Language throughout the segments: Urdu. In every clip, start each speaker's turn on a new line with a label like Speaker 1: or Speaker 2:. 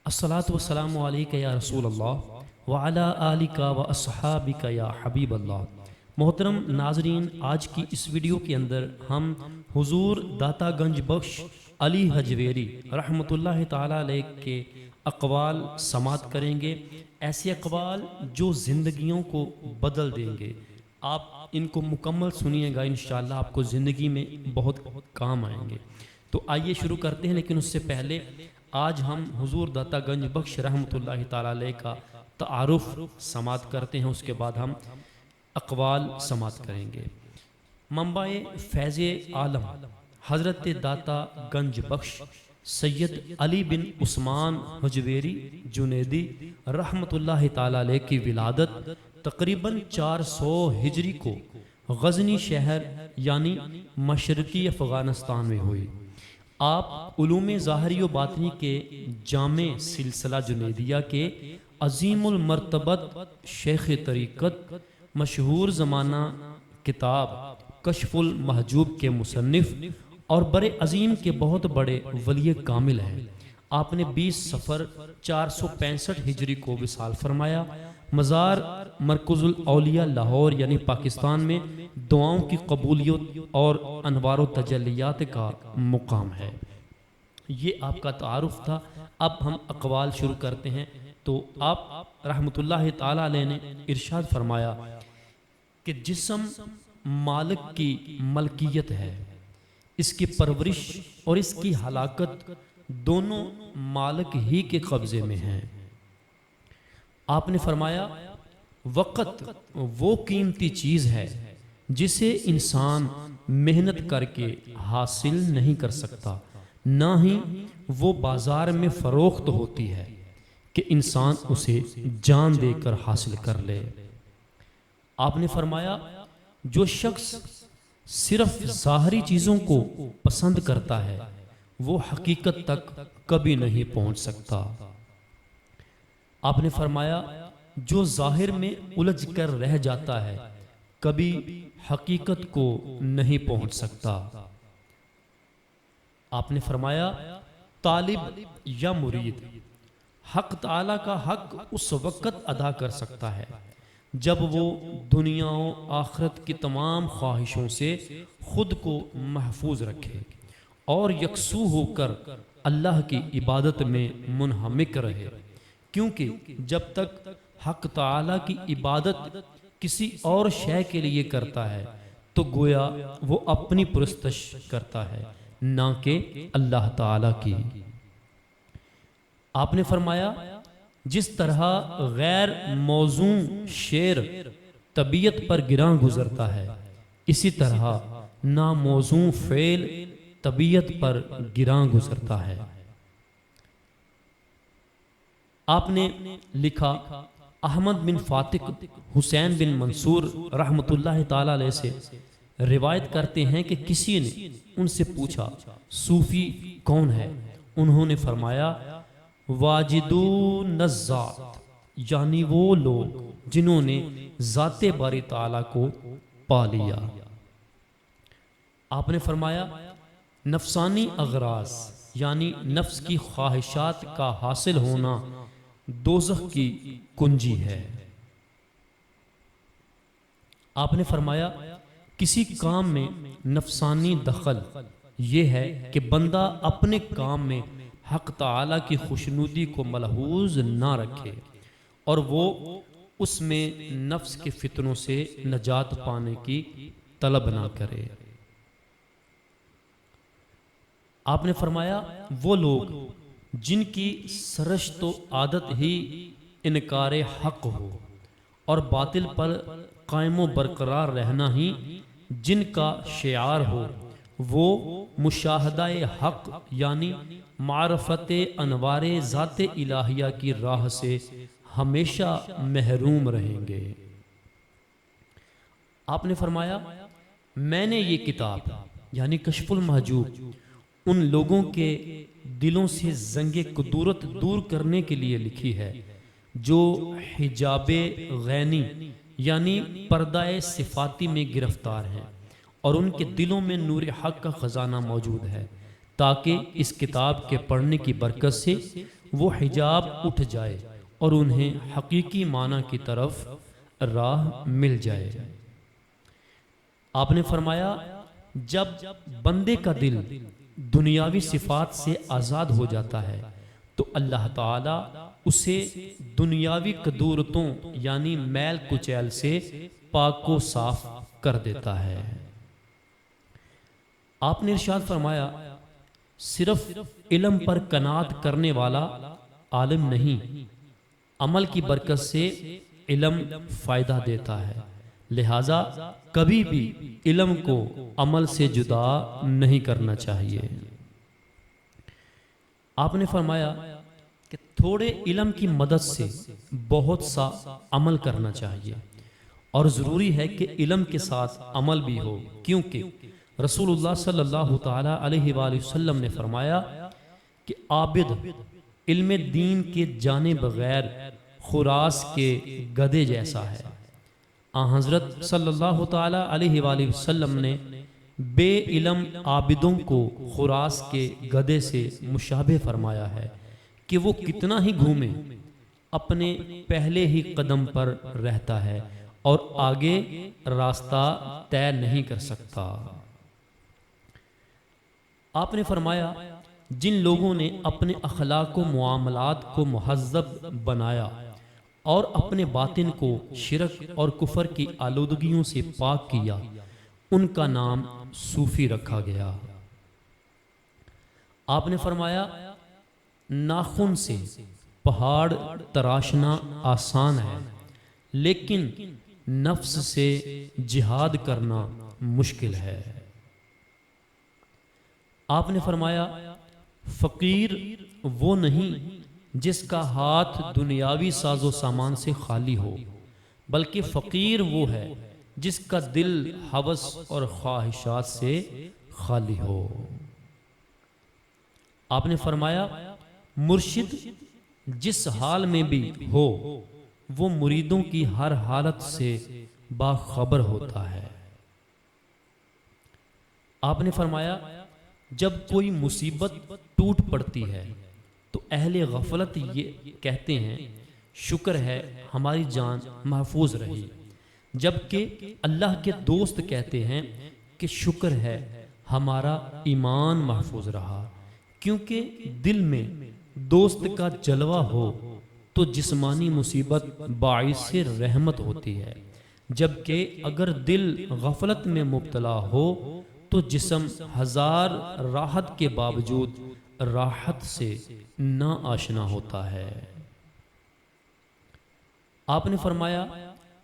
Speaker 1: الصلاۃ والسلام علیک یا رسول اللہ وعلی آلک و اصحابک یا حبیب اللہ۔ محترم ناظرین، آج کی اس ویڈیو کے اندر ہم حضور داتا گنج بخش علی حجویری رحمۃ اللہ تعالی علیہ کے اقوال سماعت کریں گے، ایسے اقوال جو زندگیوں کو بدل دیں گے۔ آپ ان کو مکمل سنیے گا، انشاءاللہ آپ کو زندگی میں بہت کام آئیں گے۔ تو آئیے شروع کرتے ہیں، لیکن اس سے پہلے آج ہم حضور داتا گنج بخش رحمۃ اللہ تعالی علیہ کا تعارف سماعت کرتے ہیں، اس کے بعد ہم اقوال سماعت کریں گے۔ منبع فیض عالم حضرت داتا گنج بخش سید علی بن عثمان حجویری جنیدی رحمۃ اللہ تعالی علیہ کی ولادت تقریباً 400 ہجری کو غزنی شہر یعنی مشرقی افغانستان میں ہوئی۔ آپ علوم ظاہری و باطنی کے جامع سلسلہ جنیدیہ کے عظیم المرتبت شیخ طریقت، مشہور زمانہ کتاب کشف المحجوب کے مصنف اور بر عظیم کے بہت بڑے ولی کامل ہیں۔ آپ نے 20 صفر 465 ہجری کو وصال فرمایا۔ مزار مرکز الاولیاء لاہور یعنی پاکستان میں دعاؤں کی قبولیت اور انوار و تجلیات کا مقام ہے۔ یہ آپ کا تعارف تھا۔ اب ہم اقوال شروع کرتے ہیں۔ تو آپ رحمۃ اللہ تعالی علیہ نے ارشاد فرمایا کہ جسم مالک کی ملکیت ہے، اس کی پرورش اور اس کی ہلاکت دونوں مالک ہی کے قبضے میں ہیں۔ آپ نے فرمایا وقت وہ قیمتی چیز ہے جسے انسان محنت کر کے حاصل نہیں کر سکتا، نہ ہی وہ بازار میں فروخت ہوتی ہے کہ انسان اسے جان دے کر حاصل کر لے۔ آپ نے فرمایا جو شخص صرف ظاہری چیزوں کو پسند کرتا ہے وہ حقیقت تک کبھی نہیں پہنچ سکتا۔ آپ نے فرمایا جو ظاہر میں الجھ کر رہ جاتا ہے کبھی حقیقت کو نہیں پہنچ سکتا۔ آپ نے فرمایا طالب یا مرید حق تعالی کا حق اس وقت ادا کر سکتا ہے جب وہ دنیا و آخرت کی تمام خواہشوں سے خود کو محفوظ رکھے اور یکسو ہو کر اللہ کی عبادت میں منہمک رہے، کیونکہ جب تک حق تعالی کی عبادت کسی اور شے کے لیے کرتا ہے تو گویا وہ اپنی پرستش کرتا ہے، نہ کہ اللہ تعالی کی۔ آپ نے فرمایا جس طرح غیر موزوں شعر طبیعت پر گراں گزرتا ہے، اسی طرح ناموزوں فعل طبیعت پر گراں گزرتا ہے۔ آپ نے لکھا احمد بن فاتق حسین بن منصور رحمۃ اللہ تعالی علیہ سے روایت کرتے ہیں کہ کسی نے ان سے پوچھا صوفی کون ہے؟ انہوں نے فرمایا واجدون الذات، یعنی وہ لوگ جنہوں نے ذات باری تعالی کو پا لیا۔ آپ نے فرمایا نفسانی اغراض یعنی نفس کی خواہشات کا حاصل ہونا دوزخ کی کنجی ہے۔ آپ نے فرمایا کسی کام میں نفسانی دخل یہ ہے کہ بندہ اپنے کام میں حق تعالی کی خوشنودی کو ملحوظ نہ رکھے اور وہ اس میں نفس کے فتنوں سے نجات پانے کی طلب نہ کرے۔ آپ نے فرمایا وہ لوگ جن کی سرشت و عادت ہی انکار حق ہو اور باطل پر قائم و برقرار رہنا ہی جن کا شعار ہو، وہ مشاہدہ حق یعنی معرفت انوار ذات الہیہ کی راہ سے ہمیشہ محروم رہیں گے۔ آپ نے فرمایا میں نے یہ کتاب یعنی کشف المحجوب ان لوگوں کے دلوں سے زنگ کدورت دور کرنے کے لیے لکھی ہے جو حجاب غینی یعنی پردہ صفاتی میں گرفتار ہیں اور ان کے دلوں میں نور حق کا خزانہ موجود ہے، تاکہ اس کتاب کے پڑھنے کی برکت سے وہ حجاب اٹھ جائے اور انہیں حقیقی معنی کی طرف راہ مل جائے۔ آپ نے فرمایا جب بندے کا دل دنیاوی صفات سے آزاد ہو جاتا ہے تو اللہ تعالیٰ اسے دنیاوی قدورتوں یعنی میل کچیل سے پاک و صاف کر دیتا ہے۔ آپ نے ارشاد فرمایا صرف علم پر قناعت کرنے والا عالم نہیں، عمل کی برکت سے علم فائدہ دیتا ہے، لہٰذا کبھی بھی علم کو عمل سے جدا نہیں کرنا چاہیے۔ آپ نے فرمایا کہ تھوڑے علم کی مدد سے بہت سا عمل کرنا چاہیے، اور ضروری ہے کہ علم کے ساتھ عمل بھی ہو، کیونکہ رسول اللہ صلی اللہ تعالیٰ علیہ وآلہ وسلم نے فرمایا کہ عابد علم دین کے جانے بغیر خراس کے گدھے جیسا ہے۔ حضرت صلی اللہ تعالیٰ علیہ وآلہ وسلم نے بے علم عابدوں کو خراس کے گدھے سے مشابہ فرمایا ہے کہ وہ کتنا ہی گھومے اپنے پہلے ہی قدم پر رہتا ہے اور آگے راستہ طے نہیں کر سکتا۔ آپ نے فرمایا جن لوگوں نے اپنے اخلاق و معاملات کو مہذب بنایا اور اپنے باطن کو شرک اور کفر کی آلودگیوں سے پاک کیا، ان کا نام صوفی رکھا گیا۔ آپ نے فرمایا ناخن سے پہاڑ تراشنا آسان ہے، لیکن نفس سے جہاد کرنا مشکل ہے۔ آپ نے فرمایا فقیر وہ نہیں جس کا ہاتھ دنیاوی ساز و سامان سے خالی ہو، بلکہ فقیر وہ ہے جس کا دل ہوس اور خواہشات سے خالی ہو۔ آپ نے فرمایا مرشد جس حال میں بھی ہو وہ مریدوں کی ہر حالت سے باخبر ہوتا ہے۔ آپ نے فرمایا جب کوئی مصیبت ٹوٹ پڑتی ہے تو اہل غفلت یہ کہتے ہیں شکر ہے ہماری جان محفوظ رہی، جبکہ اللہ کے دوست کہتے ہیں کہ شکر ہے ہمارا ایمان محفوظ رہا، کیونکہ دل میں دوست کا جلوہ ہو تو جسمانی مصیبت باعث رحمت ہوتی ہے، جبکہ اگر دل غفلت میں مبتلا ہو تو جسم ہزار راحت کے باوجود راحت سے نا آشنا ہوتا ہے۔ آپ نے فرمایا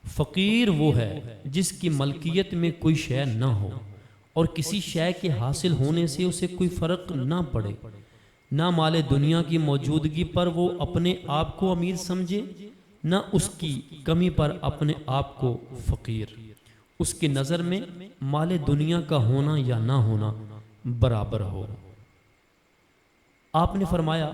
Speaker 1: فقیر وہ ہے جس کی ملکیت میں کوئی شے نہ ہو اور کسی شے کے حاصل ہونے سے اسے کوئی فرق نہ پڑے، نہ مال دنیا کی موجودگی پر وہ اپنے آپ کو امیر سمجھے، نہ اس کی کمی پر اپنے آپ کو فقیر۔ اس کی نظر میں مال دنیا کا ہونا یا نہ ہونا برابر ہو۔ آپ نے فرمایا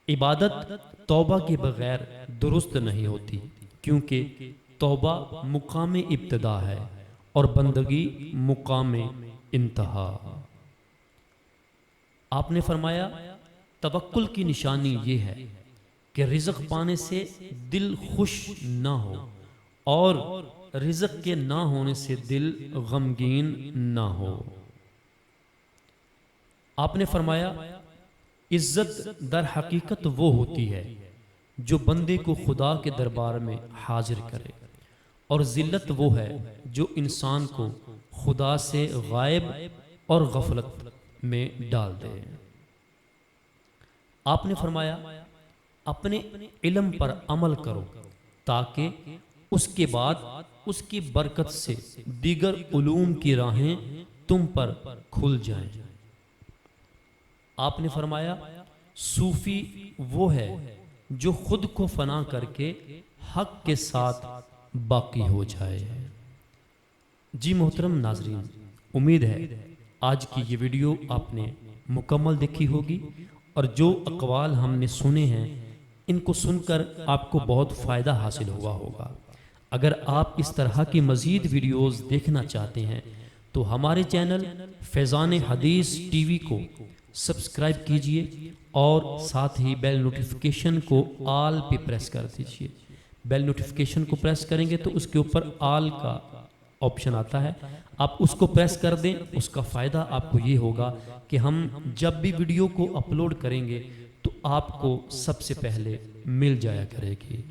Speaker 1: عبادت توبہ کے بغیر درست نہیں ہوتی، کیونکہ توبہ مقام ابتدا ہے اور بندگی مقام انتہا۔ آپ نے فرمایا توکل کی نشانی یہ ہے کہ رزق پانے سے دل خوش نہ ہو اور رزق کے نہ ہونے سے دل غمگین نہ ہو۔ آپ نے فرمایا عزت در حقیقت وہ ہوتی ہے جو بندے کو خدا کے دربار میں حاضر کرے، اور ذلت وہ ہے جو انسان کو خدا سے غائب اور غفلت میں ڈال دے۔ آپ نے فرمایا اپنے علم پر عمل کرو تاکہ اس کے بعد اس کی برکت سے دیگر علوم کی راہیں تم پر کھل جائیں۔ آپ نے فرمایا صوفی وہ ہے جو خود کو فنا کر کے حق کے ساتھ باقی ہو جائے۔ جی محترم ناظرین، امید ہے آج کی یہ ویڈیو آپ نے مکمل دیکھی ہوگی اور جو اقوال ہم نے سنے ہیں ان کو سن کر آپ کو بہت فائدہ حاصل ہوا ہوگا۔ اگر آپ اس طرح کی مزید ویڈیوز دیکھنا چاہتے ہیں تو ہمارے چینل فیضان حدیث ٹی وی کو سبسکرائب کیجئے اور ساتھ ہی بیل نوٹیفیکیشن کو آل پہ پریس کر دیجئے۔ بیل نوٹیفیکیشن کو پریس کریں گے تو اس کے اوپر آل کا آپشن آتا ہے، آپ اس کو پریس کر دیں۔ اس کا فائدہ آپ کو یہ ہوگا کہ ہم جب بھی ویڈیو کو اپلوڈ کریں گے تو آپ کو سب سے پہلے مل جایا کرے گی۔